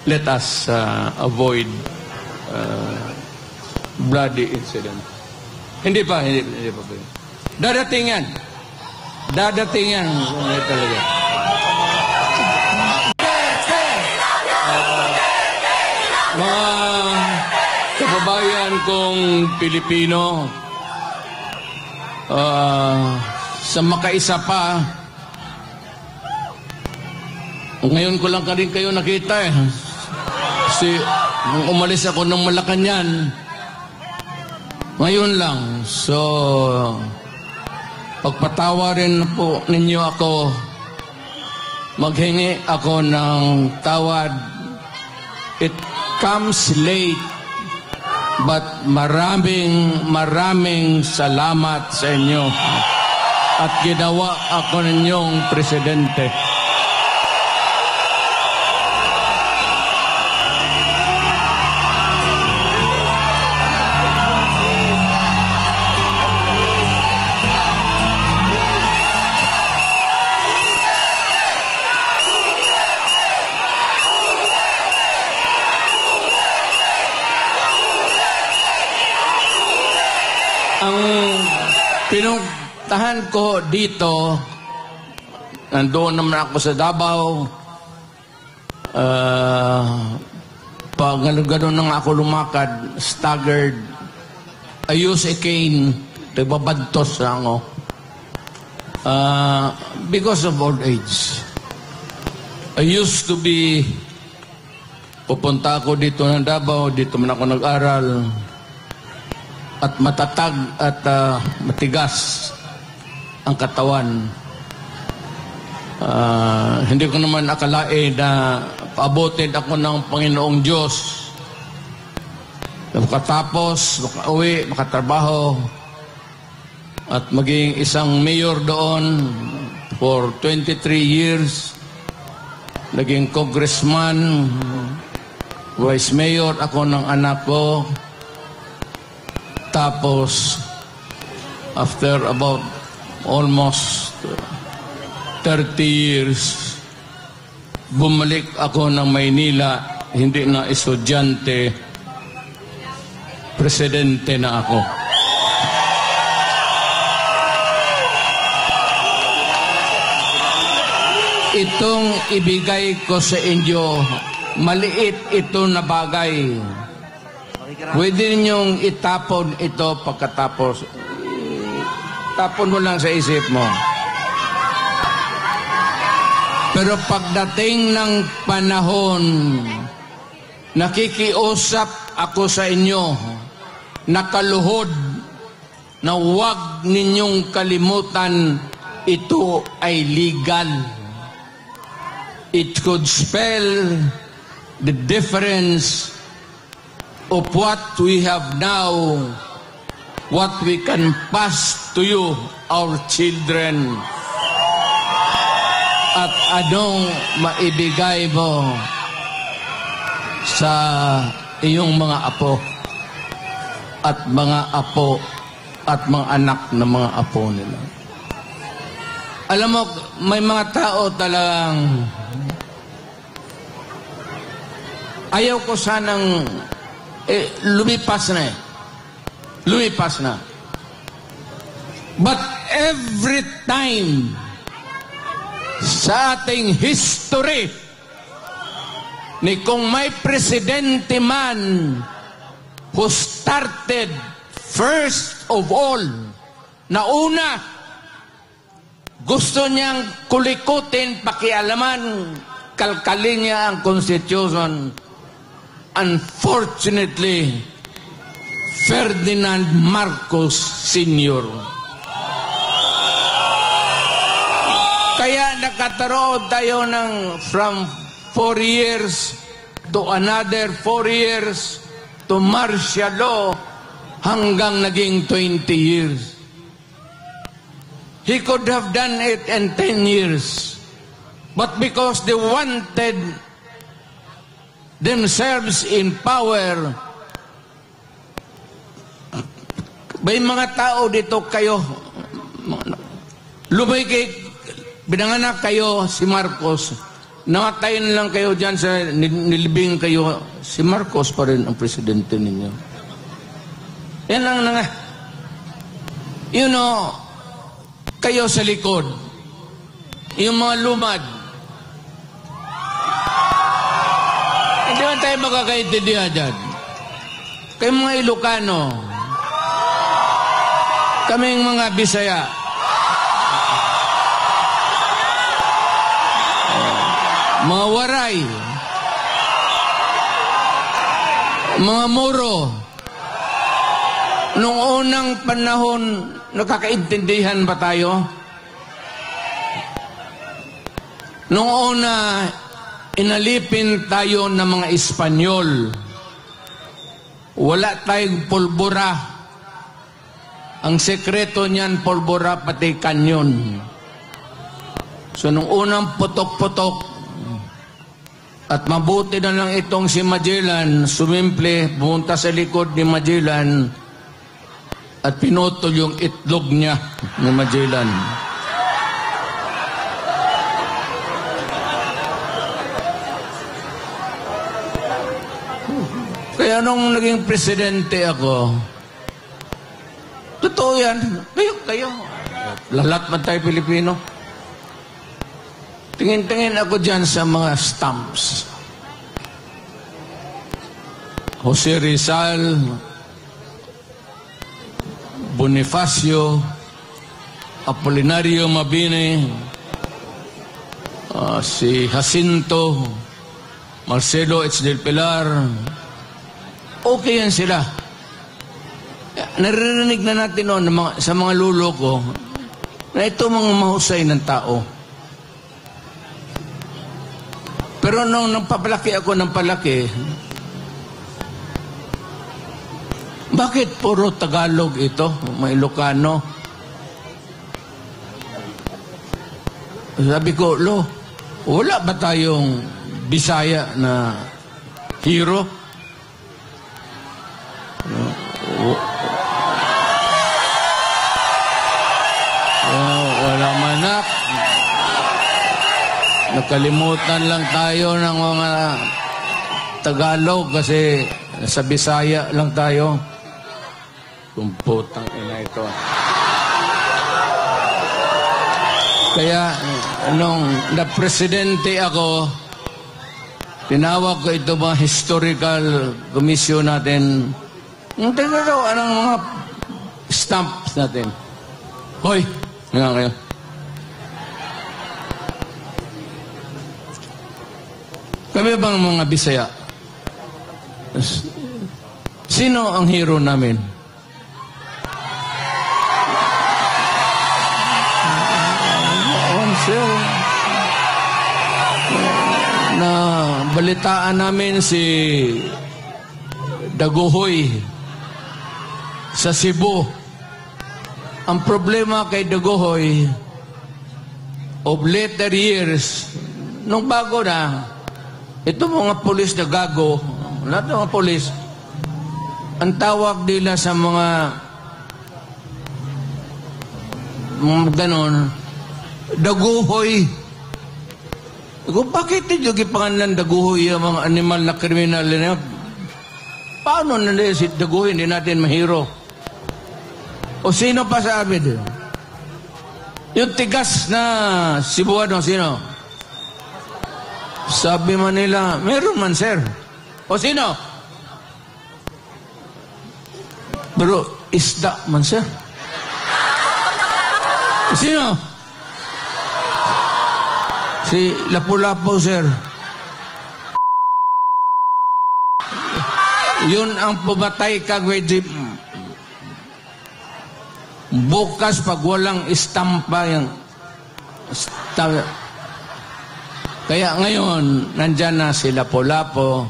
let us avoid bloody incident. Hindi pa. Dadating yan. Talaga. Mga kababayan kong Pilipino, sa makaisa pa, ngayon ko lang rin kayo nakita eh. Nung umalis ako ng Malacanang, ngayon lang. So, pagpatawarin po ninyo ako, maghingi ako ng tawad. It comes late, but maraming salamat sa inyo. At ginawa ako ninyong presidente. Ang pinuntahan ko dito, nandoon naman ako sa Davao. Pag gano'n nang ako lumakad, staggered, I use a cane, nagbabadtos na ako. Because of old age. I used to be, pupunta ako dito ng Davao, dito man ako nag-aral, at matatag at matigas ang katawan. Hindi ko naman akalain na paabotin ako ng Panginoong Diyos. Makatapos, makauwi, makatrabaho, at maging isang mayor doon for 23 years. Naging congressman, vice mayor ako ng anak ko. Tapos, after about almost 30 years, bumalik ako ng Maynila, hindi na estudyante, presidente na ako. Itong ibigay ko sa inyo, maliit ito na bagay. Pwede ninyong itapon ito pagkatapos. Tapon mo lang sa isip mo. Pero pagdating ng panahon, nakikiusap ako sa inyo, nakaluhod, na huwag ninyong kalimutan, ito ay legal. It could spell the difference of what we have now, what we can pass to you, our children, at anong maibigay mo sa iyong mga apo at mga apo at mga anak ng mga apo nila. Alam mo, may mga tao talagang ayaw ko sanang lumipas na eh. Lumipas na. But every time sa ating history, ni kung may presidente man who started first of all, na una, gusto niyang kulikutin, pakialaman, kalkalin niya ang Constitution. Unfortunately, Ferdinand Marcos Sr. Kaya nakataroon tayo ng from 4 years to another 4 years to martial law hanggang naging 20 years. He could have done it in 10 years. But because they wanted themselves in power, may mga tao dito kayo, binanganak kayo si Marcos, namatayin lang kayo dyan sa nilibing kayo, si Marcos pa rin ang presidente ninyo. Yan lang na nga. You know, kayo sa likod, yung mga lumad, hindi man tayo makakaintindihan dyan. Kayo mga Ilocano, kaming mga Bisaya, mga Waray, mga Moro, nung unang panahon, nakakaintindihan ba tayo? Nung una, inalipin tayo ng mga Espanyol. Wala tayong pulbura. Ang sekreto niyan, pulbura pati kanyon. So, nung unang putok-putok, at mabuti na lang itong si Magellan, sumimple, pumunta sa likod ni Magellan, at pinutol yung itlog niya ni Magellan. Kaya nung naging presidente ako, totoo yan, kayo, lahat man tayo Pilipino. Tingin-tingin ako dyan sa mga stamps. Jose Rizal, Bonifacio, Apolinario Mabini, si Jacinto, Marcelo H. del Pilar. Okay yan sila. Naririnig na natin noon sa mga lulo ko na ito mga mahusay ng tao. Pero nung nagpapalaki ako ng palaki, bakit puro Tagalog ito, mga Ilocano? Sabi ko, wala ba tayong Bisaya na hero? Wala manak. Nakalimutan lang tayo ng mga Tagalog kasi sa Bisaya lang tayo. Kumputang ina ito. Kaya nung na-presidente ako, tinawag ko ito mga historical commission natin. Yung tingnan anong mga stamps natin. Hoy, nga kayo. Kami bang mga Bisaya? Sino ang hero namin? Na balitaan namin si Daguhoy sa Cebu. Ang problema kay Daguhoy, of later years, nung bago na, ito mga polis na gago, lahat ng mga polis, ang tawag nila sa mga ganon, Daguhoy. Kung bakit nyo gipangalan Daguhoy ang mga animal na kriminal na paano na si Daguhoy hindi natin mahiro? O sino pa sa amin? Yung tigas na Cebuano, sino? Sabi man nila, meron man, sir. O sino? Pero isda man, sir. O sino? Si Lapu-Lapu, sir. Yun ang pumatay kagway jeep. Bukas pag walang istampa yung kaya ngayon nandyan na si Lapu-Lapu,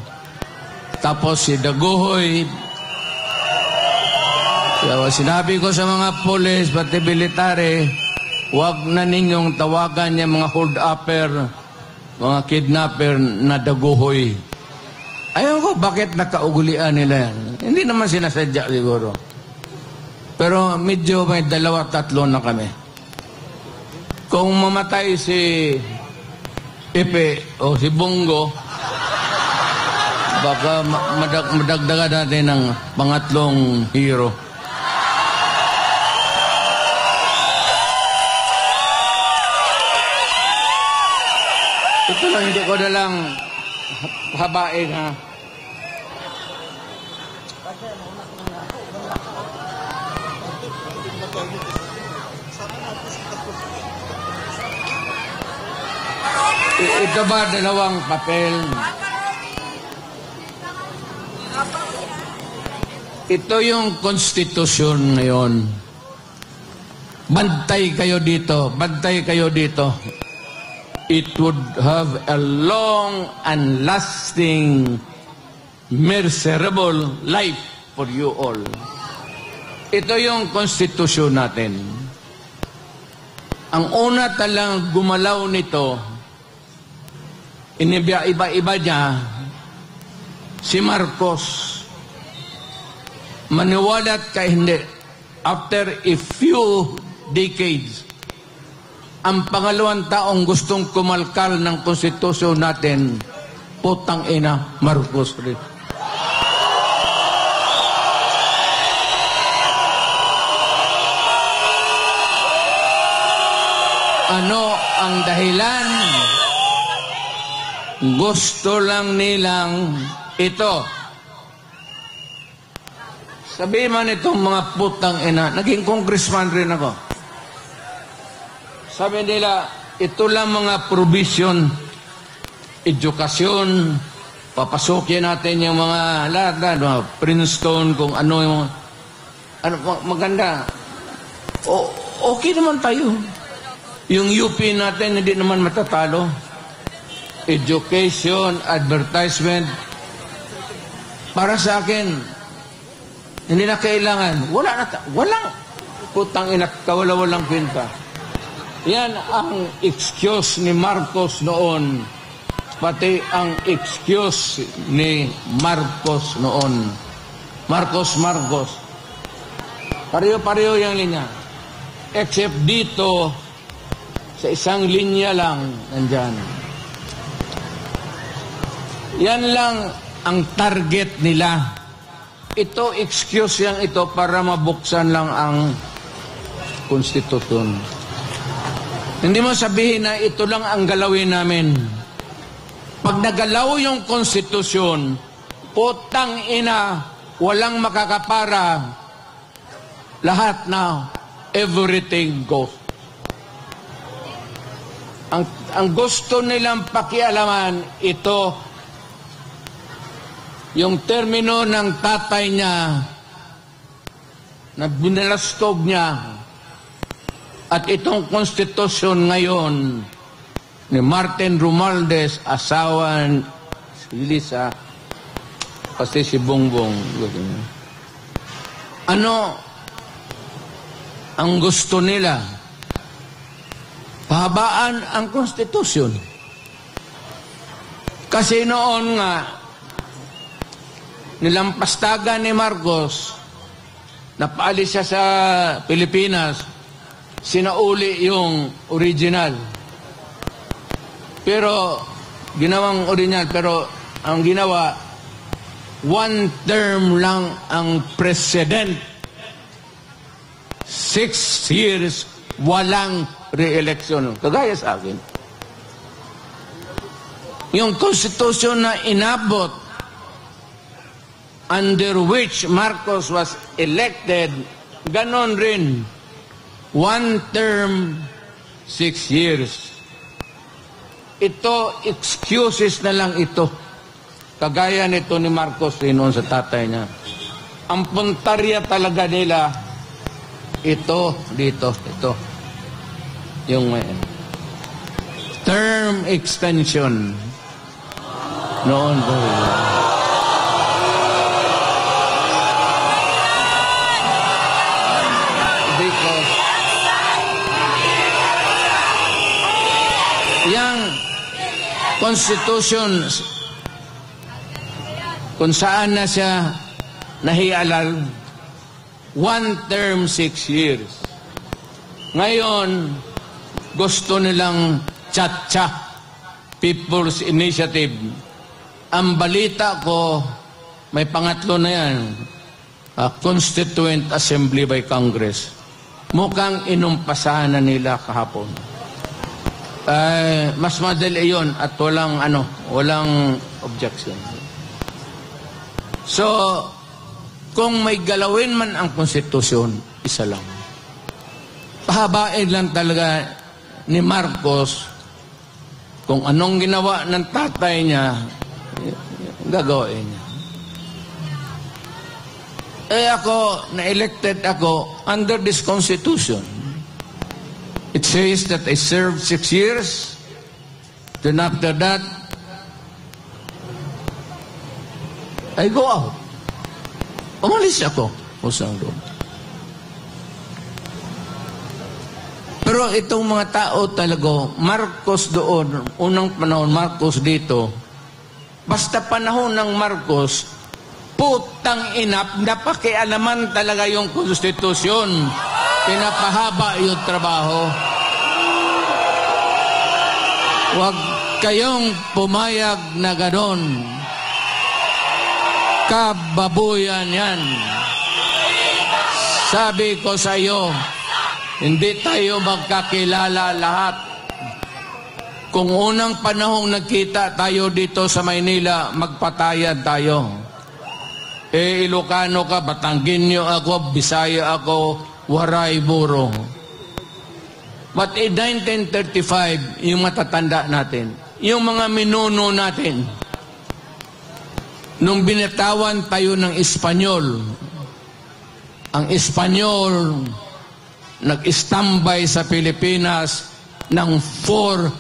tapos si Daguhoy. Kaya sinabi ko sa mga polis pati military, huwag na ninyong tawagan yung mga hold-upper, mga kidnapper na Daguhoy. Ayaw ko bakit nakaugulian nila yan. Hindi naman sinasadya siguro. Pero medyo may 2-3 na kami. Kung mamatay si Epe o si Bongo, baka madagdagan natin ng pangatlong hero. Ito lang, hindi ko na lang habain, ha. Ito ba dalawang papel? Ito yung konstitusyon ngayon. Bantay kayo dito. Bantay kayo dito. It would have a long and lasting, miserable life for you all. Ito yung konstitusyon natin. Ang una talang gumalaw nito, iba-iba niya, si Marcos. Maniwalat ka hindi. After a few decades, ang pangalawang taong gustong kumalkal ng konstitusyon natin, putang ina, Marcos rin. Ano ang dahilan? Gusto lang nilang ito. Sabi man itong mga putang ina, naging congressman rin ako. Sabi nila, ito lang mga provision, edukasyon, papasukin natin yung mga lahat, Princeton, kung ano yung maganda. Okay naman tayo. Yung UP natin, hindi naman matatalo. Education, advertisement. Para sa akin, hindi na kailangan. Walang putang ina, walang kwenta. Yan ang excuse ni Marcos noon. Pati ang excuse ni Marcos noon. Marcos. Pareho-pareho yung linya. Except dito, sa isang linya lang, nandyan. Yan lang ang target nila. Ito, excuse yang ito para mabuksan lang ang konstitusyon. Hindi mo sabihin na ito lang ang galawin namin. Pag nagalaw yung konstitusyon, putang ina, walang makakapara. Lahat na, everything goes. Ang gusto nilang pakialaman, ito, yung termino ng tatay niya, na binalastog niya, at itong konstitusyon ngayon ni Martin Romualdez, asawa si Lisa, pati si Bongbong. Ano ang gusto nila? Pahabaan ang konstitusyon. Kasi noon nga, nilampastagan ni Marcos, napaalis siya sa Pilipinas, sinauli yung original. Pero, ginawang original, pero ang ginawa, one term lang ang president. 6 years, walang re-election. Kagaya sa akin. Yung konstitusyon na inabot, under which Marcos was elected, ganon rin. One term, 6 years. Ito, excuses na lang ito. Kagaya nito ni Marcos rin noon sa tatay niya. Ang puntarya talaga nila, ito, dito, ito. Yung term extension. Noon po. Yang Constitution kung saan na siya nahialal, one term, 6 years. Ngayon, gusto nilang tsa-tsa. People's Initiative. Ang balita ko, may pangatlo na yan, Constituent Assembly by Congress. Mukhang inumpasahan na nila kahapon. Mas madali yun at walang objection. So, kung may galawin man ang konstitusyon, isa lang. Pahabain lang talaga ni Marcos kung anong ginawa ng tatay niya, gagawin niya. Ako, na-elected ako under this constitution. It says that I served 6 years. Then after that, I go out. Umalis ako. Pero itong mga tao talaga, Marcos doon, unang panahon, Marcos dito, basta panahon ng Marcos, putang inap, napakialaman talaga yung konstitusyon. Pinapahaba yung trabaho. Huwag kayong pumayag na ganon. Kababuyan yan. Sabi ko sa iyo, hindi tayo magkakilala lahat. Kung unang panahong nagkita tayo dito sa Maynila, magpatayan tayo. Ilocano ka, Batanggenyo ako, Bisaya ako, Waray, Buro. But in 1935, yung matatanda natin, yung mga minuno natin, nung binatawan tayo ng Espanyol, ang Espanyol nag-istambay sa Pilipinas ng 400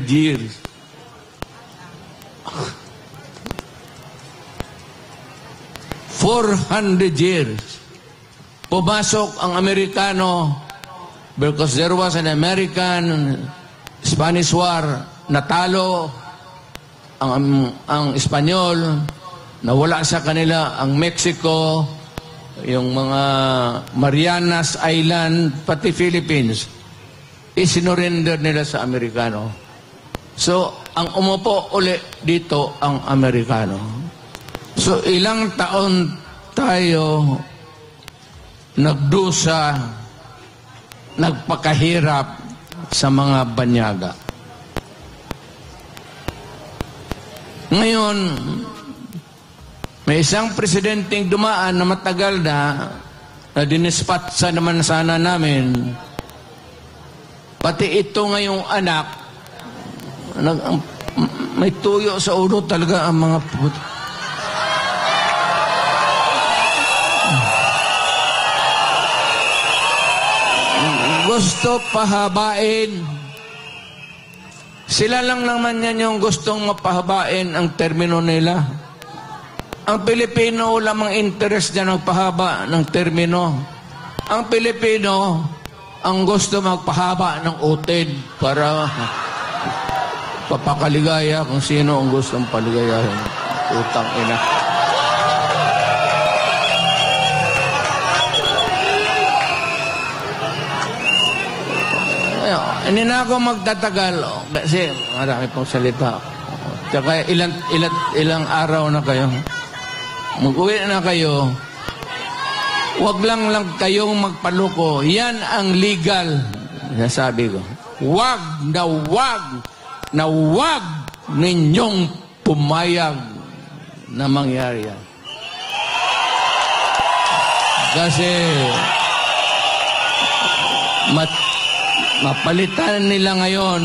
years. Pumasok ang Amerikano because there was an American-Spanish War. Natalo ang Espanyol, nawala sa kanila ang Mexico, yung mga Marianas Island, pati Philippines, isinurrender nila sa Amerikano. So, ang umupo uli dito ang Amerikano. So, ilang taon tayo nagdusa, nagpakahirap sa mga banyaga. Ngayon, may isang presidenteng dumaan na matagal na dinispatsa naman sana namin. Pati ito ngayong anak, may tuyo sa ulo talaga ang mga puto. Gusto pahabain. Sila lang naman yan yung gustong mapahabain ang termino nila. Ang Pilipino, lamang interest dyan magpahaba ng termino. Ang Pilipino, ang gusto magpahaba ng utid para papakaligaya kung sino ang gustong paligayahin. Utang ina. Hindi na ako magtatagal kasi marami pong salita. Tsaka ilang araw na kayo. Mag-uwi na kayo. Huwag lang kayong magpaluko. Yan ang legal. Sabi ko. Huwag ninyong pumayag na mangyari yan. Kasi mapalitan nila ngayon,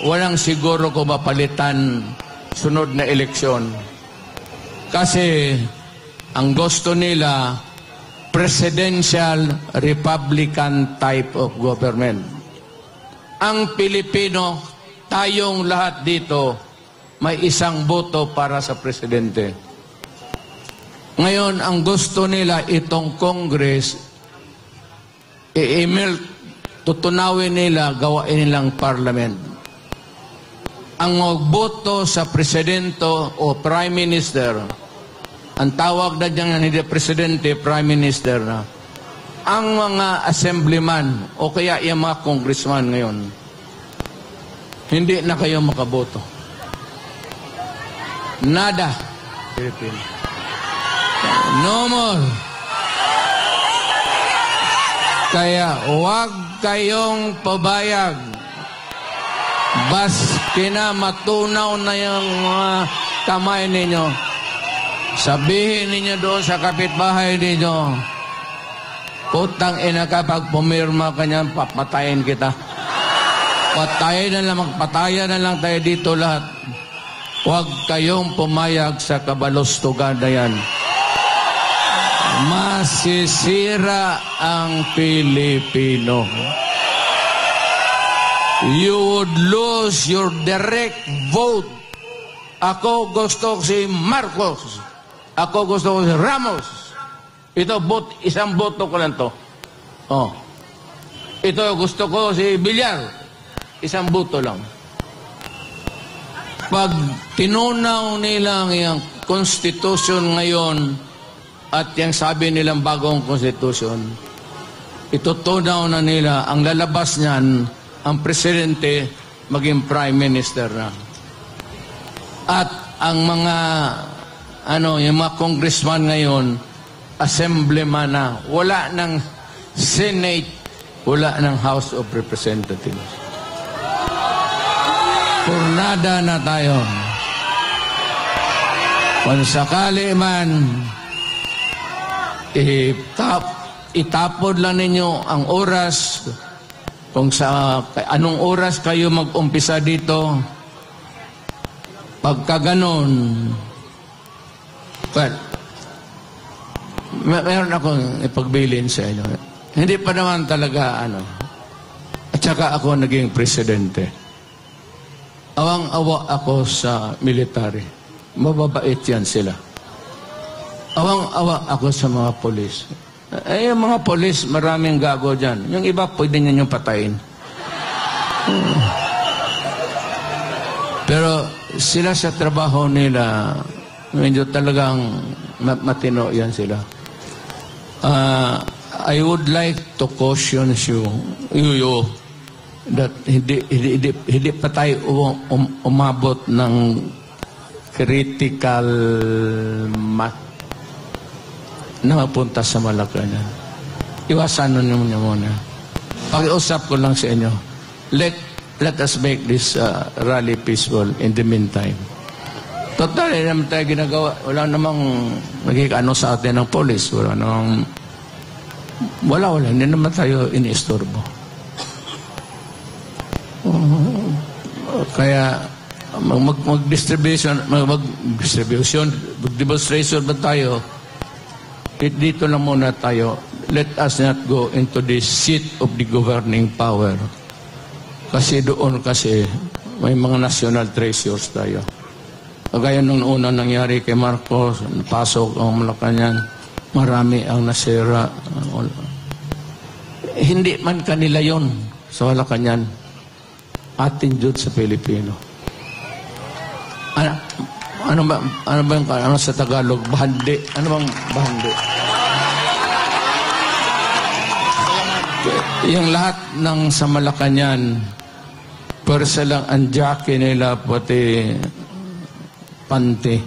walang siguro ko mapalitan sunod na eleksyon. Kasi ang gusto nila, presidential Republican type of government. Ang Pilipino, tayong lahat dito, may isang boto para sa presidente. Ngayon, ang gusto nila itong Congress, tutunawin nila, gawain nilang parliament. Ang magboto sa presidente o prime minister, ang tawag na dyan hindi presidente, prime minister na, ang mga assemblyman o kaya yung mga congressman ngayon, hindi na kayo makaboto. Nada. Philippines. No more. Kaya huwag kayong pabayag. Baski na matunaw na yung mga kamay ninyo. Sabihin ninyo doon sa kapitbahay ninyo, putang ina ka, pag pumirma ka niyan, papatayin kita. Patayin na lang, magpatayan na lang tayo dito lahat. Huwag kayong pumayag sa kabalostugan na yan. Masisira ang Pilipino. You would lose your direct vote. Ako gusto ko si Marcos. Ako gusto ko si Ramos. Ito, isang boto ko lang to. Oh. Ito, gusto ko si Villar. Isang boto lang. Pag tinunaw nilang yung konstitusyon ngayon at yung sabi nilang bagong konstitusyon, itutunaw na nila ang lalabas niyan, ang presidente maging prime minister na. At ang mga yung mga congressman ngayon, assemblyman na, wala ng Senate, wala ng House of Representatives. Purnada na tayo. Kung sakali man, itapod lang ninyo ang oras, kung sa anong oras kayo mag-umpisa dito, pagka ganon, well, meron akong ipagbilin sa inyo. Hindi pa naman talaga at saka ako naging presidente. Awang-awa ako sa military. Mababait yan sila. Awang-awa ako sa mga polis. Yung mga polis, maraming gago dyan. Yung iba, pwede nyo yung patayin. Pero sila sa trabaho nila, medyo talagang matino yan sila. I would like to caution you that hindi pa tayo umabot ng critical math na mapunta sa Malacanang. Iwasan nyo muna. Pag-iusap ko lang sa inyo, let us make this rally peaceful in the meantime. Total, hindi naman tayo ginagawa. Wala namang nagkikano sa atin ng polis. Wala. Hindi naman tayo iniistorbo. Kaya mag-demonstration ba tayo? Dito lang muna tayo. Let us not go into the seat of the governing power. Kasi doon may mga national treasures tayo. Kagaya nung una nangyari kay Marcos, napasok ang Malacanang, marami ang nasira. Hindi man kanila yon sa Malacanang. Atin Diyod sa Pilipino. Ano sa Tagalog? Bahandi. Ano bang bahandi? Yung lahat ng sa Malacanang, persa lang ang jackie nila, pati panty.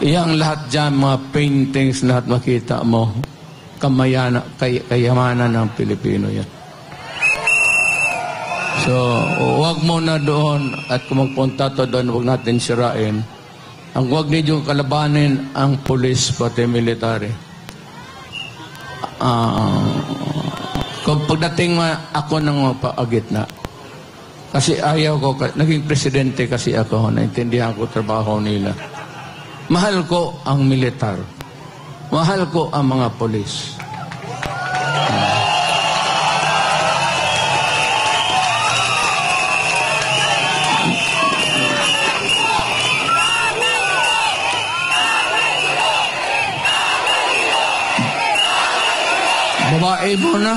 Yang lahat dyan, mga paintings, lahat makita mo, kayamanan ng Pilipino yan. So, huwag muna doon at kung magpunta to doon, huwag natin sirain. Ang huwag ninyo kalabanin ang pulis pati military. Kung pagdating ako ng paagitna, kasi ayaw ko, naging presidente kasi ako, naintindihan ko trabaho nila. Mahal ko ang militar. Mahal ko ang mga pulis. Babae mo na.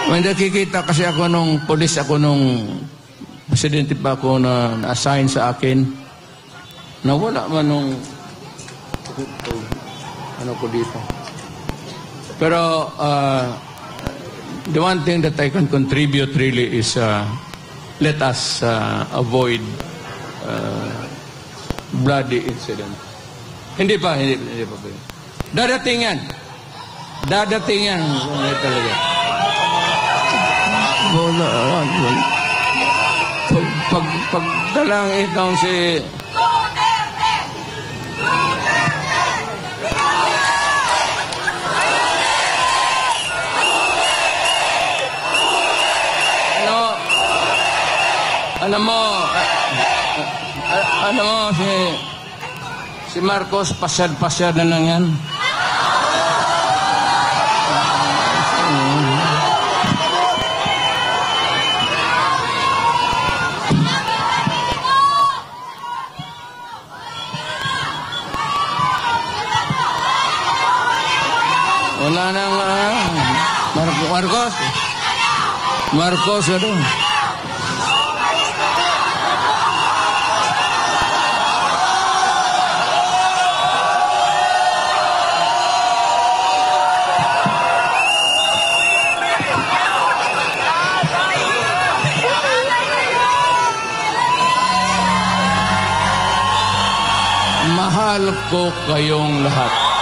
May nakikita kasi ako nung polis, ako nung presidente pa ako na na-assign sa akin, na wala man nung ano ko dito. Pero the one thing that I can contribute really is let us avoid bloody incident. Hindi pa. Dadating yan. Hindi talaga. Pagdalang itong si... Alam mo, si Marcos, pasyad-pasyad na lang yan. Wala nang, Marcos, ano? Mahal ko kayong lahat.